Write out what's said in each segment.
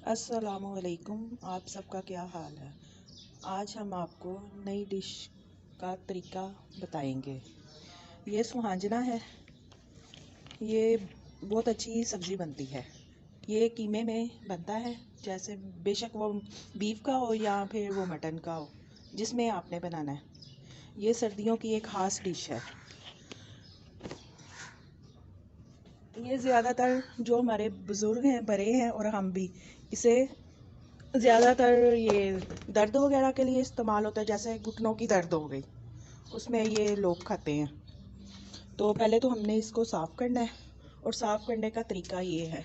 अस्सलामुअलैकुम। आप सबका क्या हाल है। आज हम आपको नई डिश का तरीका बताएंगे। ये सुहांजना है। ये बहुत अच्छी सब्ज़ी बनती है। ये कीमे में बनता है, जैसे बेशक वो बीफ का हो या फिर वो मटन का हो, जिसमें आपने बनाना है। ये सर्दियों की एक ख़ास डिश है। ये ज़्यादातर जो हमारे बुज़ुर्ग हैं, बड़े हैं और हम भी इसे ज़्यादातर ये दर्द वगैरह के लिए इस्तेमाल होता है, जैसे घुटनों की दर्द हो गई, उसमें ये लोग खाते हैं। तो पहले तो हमने इसको साफ़ करना है, और साफ़ करने का तरीका ये है।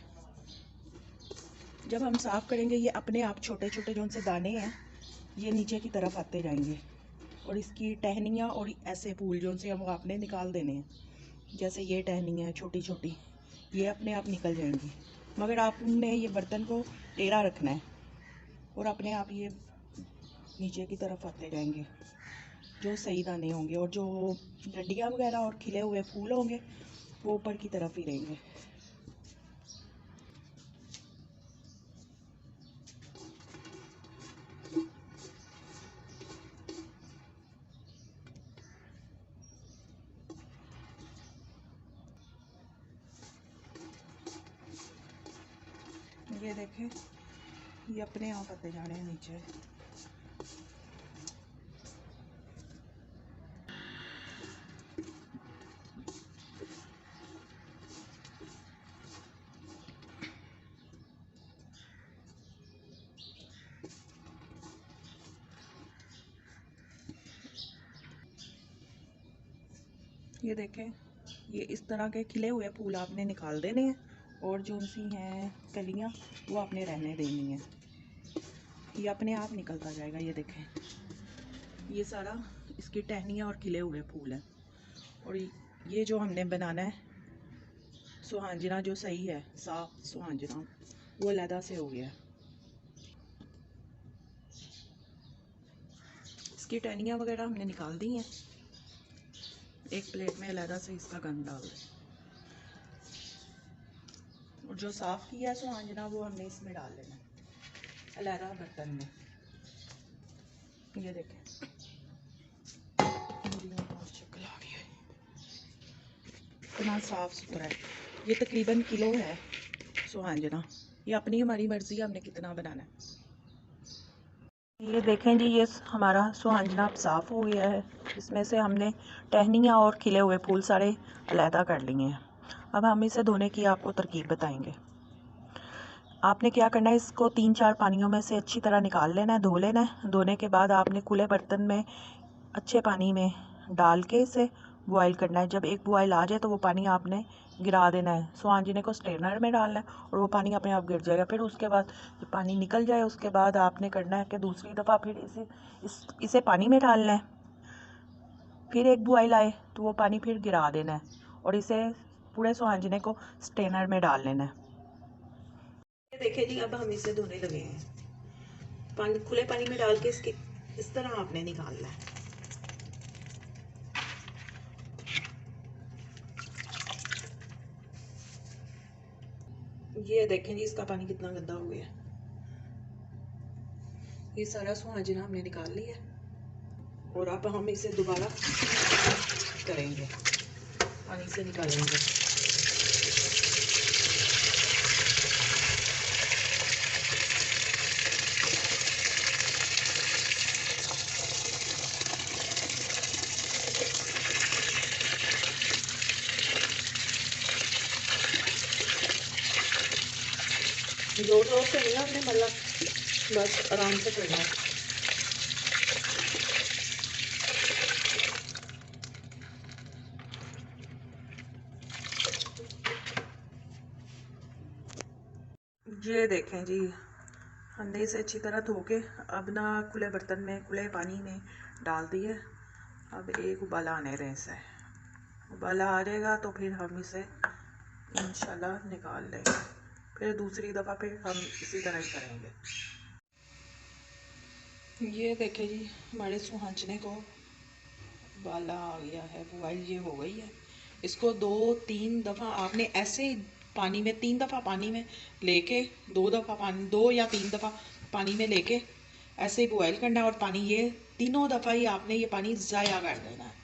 जब हम साफ़ करेंगे, ये अपने आप छोटे छोटे जो उनसे दाने हैं ये नीचे की तरफ आते जाएंगे, और इसकी टहनियाँ और ऐसे फूल जो उनसे हम आपने निकाल देने हैं। जैसे ये टहनियाँ हैं छोटी छोटी, ये अपने आप निकल जाएंगी। मगर आपने ये बर्तन को टेढ़ा रखना है, और अपने आप ये नीचे की तरफ आते जाएंगे जो सही दाने होंगे, और जो डंडियाँ वगैरह और खिले हुए फूल होंगे वो ऊपर की तरफ ही रहेंगे। ये देखें, ये अपने आप आते जा रहे हैं नीचे। ये देखें, ये इस तरह के खिले हुए फूल आपने निकाल देने हैं, और जो उनसी हैं कलियाँ वो आपने रहने देनी है। ये अपने आप निकलता जाएगा। ये देखें, ये सारा इसकी टहनियाँ और खिले हुए फूल हैं। और ये जो हमने बनाना है सुहांजना, जो सही है साफ सुहांजना, वो अलहदा से हो गया। इसकी टहनियाँ वगैरह हमने निकाल दी हैं। एक प्लेट में अलहदा से इसका गंद डाल दें, और जो साफ़ किया है सुहांजना वो हमने इसमें डाल लेना अलहदा बर्तन में। ये देखें, इतना साफ़ सुथरा है। ये तकरीबन किलो है सुहांजना। ये अपनी हमारी मर्ज़ी है हमने कितना बनाना है। ये देखें जी, ये हमारा सुहांजना अब साफ़ हो गया है। इसमें से हमने टहनियाँ और खिले हुए फूल सारे अलहदा कर लिए हैं। अब हम इसे धोने की आपको तरकीब बताएंगे। आपने क्या करना है, इसको 3-4 पानियों में से अच्छी तरह निकाल लेना है, धो लेना है। धोने के बाद आपने खुले बर्तन में अच्छे पानी में डाल के इसे बॉयल करना है। जब एक बॉयल आ जाए तो वो पानी आपने गिरा देना है। सुहांजने को स्ट्रेनर में डालना है, और वो पानी अपने आप गिर जाएगा। फिर उसके बाद जब पानी निकल जाए, उसके बाद आपने करना है कि दूसरी दफ़ा फिर इसे पानी में डालना है। फिर एक बॉयल आए तो वो पानी फिर गिरा देना है, और इसे पूरे सुहांजने को स्ट्रेनर में डाल लेना है। देखिए जी, अब हम इसे धोने लगे हैं। पानी खुले पानी में डाल के इसके इस तरह आपने निकालना है। ये देखें जी, इसका पानी कितना गंदा हो गया। ये सारा सुहांजना हमने निकाल लिया, और अब हम इसे दोबारा करेंगे, पानी से निकालेंगे। जोर जोर से नहीं आपने, मतलब बस आराम से करना है। ये देखें जी, हमने इसे अच्छी तरह धो के अब ना खुले बर्तन में खुले पानी में डाल दिए। अब एक उबाला आने रहे इसे। उबाला आ जाएगा तो फिर हम इसे इंशाल्लाह निकाल लेंगे। फिर दूसरी दफ़ा फिर हम इसी तरह ही करेंगे। ये देखें जी, हमारे सुहांजने को उबाला आ गया है, बॉयल ये हो गई है। इसको 2-3 दफ़ा आपने ऐसे ही पानी में 3 दफ़ा पानी में लेके 2 दफ़ा पानी 2 या 3 दफ़ा पानी में लेके ऐसे ही बॉयल करना है। और पानी ये तीनों दफ़ा ही आपने ये पानी ज़ाया कर देना है।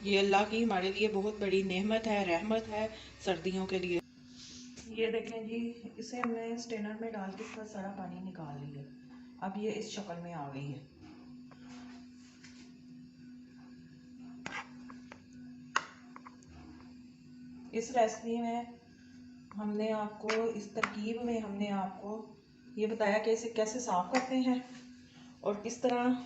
ये अल्लाह की हमारे लिए बहुत बड़ी नेमत है, रहमत है सर्दियों के लिए। ये देखें जी, इसे हमने स्टेनर में डाल के इसका सारा पानी निकाल लिया। अब ये इस शक्ल में आ गई है। इस रेसिपी में हमने आपको, इस तरकीब में हमने आपको ये बताया कि इसे कैसे साफ़ करते हैं और किस तरह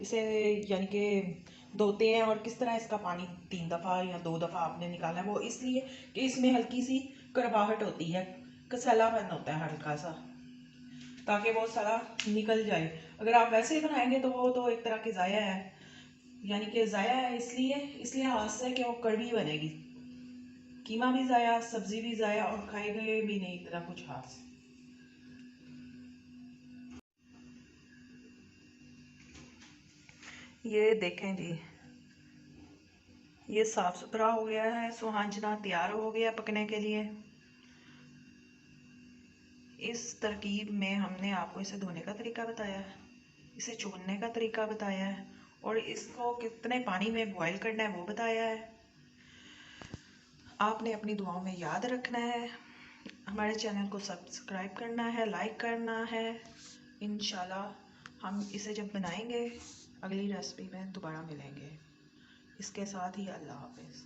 इसे यानी कि धोते हैं और किस तरह इसका पानी 3 दफ़ा या 2 दफ़ा आपने निकाला है। वो इसलिए कि इसमें हल्की सी कड़वाहट होती है, कसैलापन होता है हल्का सा, ताकि वो सारा निकल जाए। अगर आप वैसे ही बनाएंगे तो वो तो एक तरह की ज़ाया है, यानी कि ज़ाया है इसलिए हाथ से कि वो कड़वी बनेगी। कीमा भी ज़ाया, सब्ज़ी भी ज़ाया और खाए गए भी नहीं इतना कुछ हाथ से। ये देखें जी, ये साफ़ सुथरा हो गया है, सुहांजना तैयार हो गया पकने के लिए। इस तरकीब में हमने आपको इसे धोने का तरीका बताया है, इसे चूरने का तरीका बताया है और इसको कितने पानी में बॉयल करना है वो बताया है। आपने अपनी दुआओं में याद रखना है, हमारे चैनल को सब्सक्राइब करना है, लाइक करना है। इंशाल्लाह हम इसे जब बनाएंगे अगली रेसिपी में दोबारा मिलेंगे। इसके साथ ही अल्लाह हाफ़िज़।